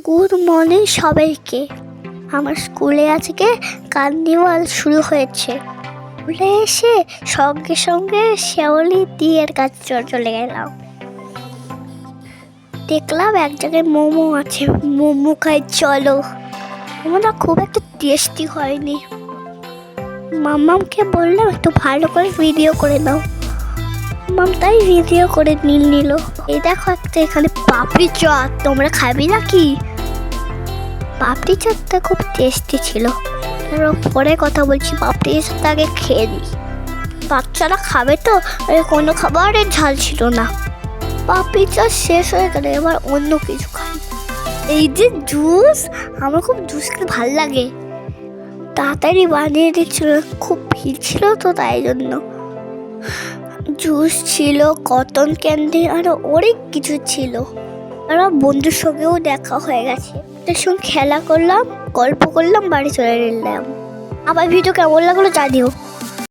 Good morning সবাইকে। আমার স্কুলে আজকে কার্নিভাল শুরু হয়েছে। স্কুলে এসে সঙ্গে সঙ্গে শেওলি দিয়ের কাছে চলে গেলাম। দেখলাম এক জায়গায় মোমো আছে, মোমো খাই চলো। মোমোটা খুব একটা টেস্টি হয়নি। মাম্মামকে বললাম একটু ভালো করে ভিডিও করে দাও। মাম তাই ভিডিও করে নিল। এই দেখো একটা এখানে পাপড়ি চাট, তোমরা খাবি নাকি? পাপড়ি চাটটা খুব টেস্টি ছিল। পরে কথা বলছি, পাপড়ি চাটটা আগে খেয়ে দিই। বাচ্চারা খাবে তো, কোনো খাবারের ঝাল ছিল না। পাপড়ি চাট শেষ হয়ে গেলে এবার অন্য কিছু খাই। এই যে জুস, আমার খুব জুস খেতে ভালো লাগে। তাড়াতাড়ি বানিয়ে দিচ্ছিল, খুব ভিড় ছিল তো তাই জন্য। জুস ছিল, কটন ক্যান্ডি, আরও অনেক কিছু ছিল। আর বন্ধুর সঙ্গেও দেখা হয়ে গেছে। তার সঙ্গে খেলা করলাম, গল্প করলাম, বাড়ি চলে এলাম। আবার ভিডিও কেমন লাগলো জানিও।